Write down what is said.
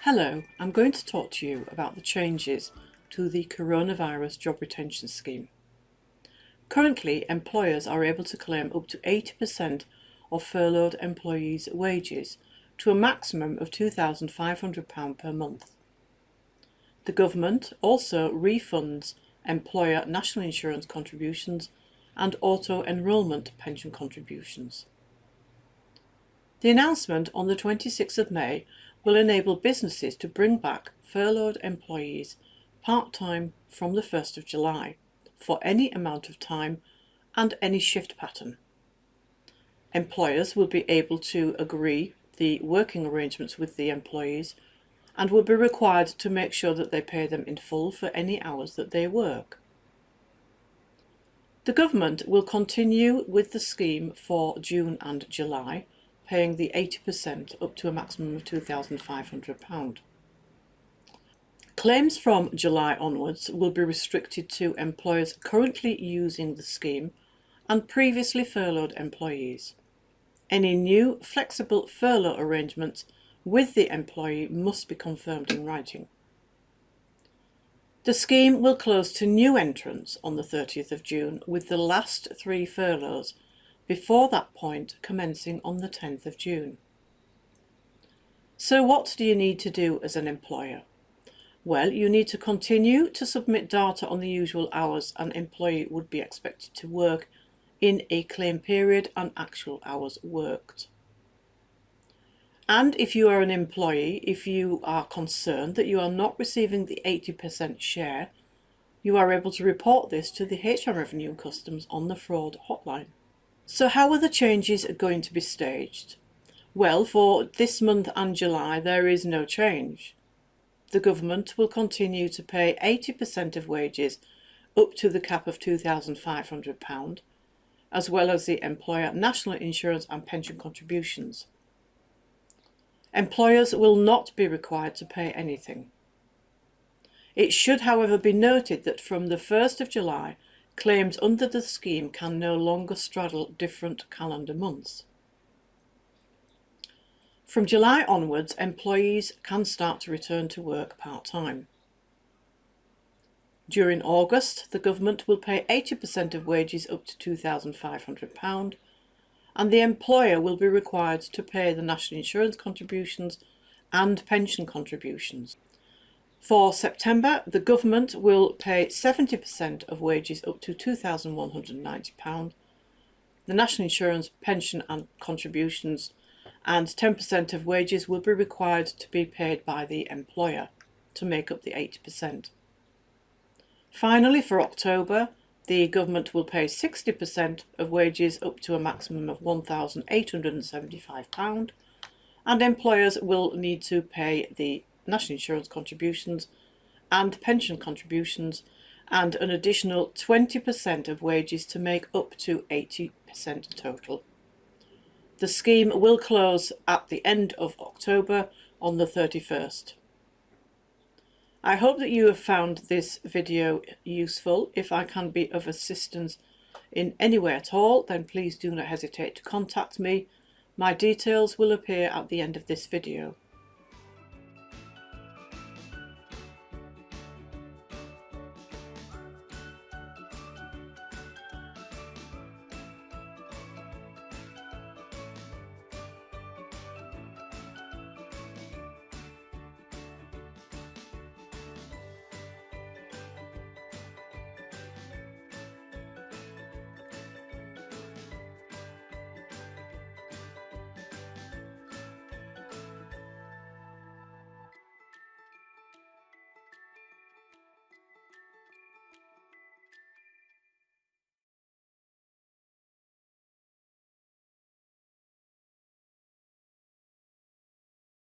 Hello, I'm going to talk to you about the changes to the coronavirus job retention scheme. Currently, employers are able to claim up to 80% of furloughed employees' wages to a maximum of £2,500 per month. The government also refunds employer national insurance contributions and auto-enrolment pension contributions. The announcement on the 26th of May will enable businesses to bring back furloughed employees part-time from the 1st of July for any amount of time and any shift pattern. Employers will be able to agree the working arrangements with the employees and will be required to make sure that they pay them in full for any hours that they work. The government will continue with the scheme for June and July, paying the 80% up to a maximum of £2,500. Claims from July onwards will be restricted to employers currently using the scheme and previously furloughed employees. Any new flexible furlough arrangements with the employee must be confirmed in writing. The scheme will close to new entrants on the 30th of June, with the last 3 furloughs before that point commencing on the 10th of June. So what do you need to do as an employer? Well, you need to continue to submit data on the usual hours an employee would be expected to work in a claim period and actual hours worked. And if you are an employee, if you are concerned that you are not receiving the 80% share, you are able to report this to the HR Revenue and Customs on the fraud hotline. So how are the changes going to be staged? Well, for this month and July there is no change. The government will continue to pay 80% of wages up to the cap of £2,500, as well as the employer national insurance and pension contributions. Employers will not be required to pay anything. It should, however, be noted that from the 1st of July, claims under the scheme can no longer straddle different calendar months. From July onwards, employees can start to return to work part-time. During August, the government will pay 80% of wages up to £2,500, and the employer will be required to pay the national insurance contributions and pension contributions. For September, the government will pay 70% of wages up to £2,190, the national insurance, pension and contributions, and 10% of wages will be required to be paid by the employer to make up the 80%. Finally, for October, the government will pay 60% of wages up to a maximum of £1,875, and employers will need to pay the national insurance contributions and pension contributions and an additional 20% of wages to make up to 80% total. The scheme will close at the end of October on the 31st. I hope that you have found this video useful. If I can be of assistance in any way at all, then please do not hesitate to contact me. My details will appear at the end of this video.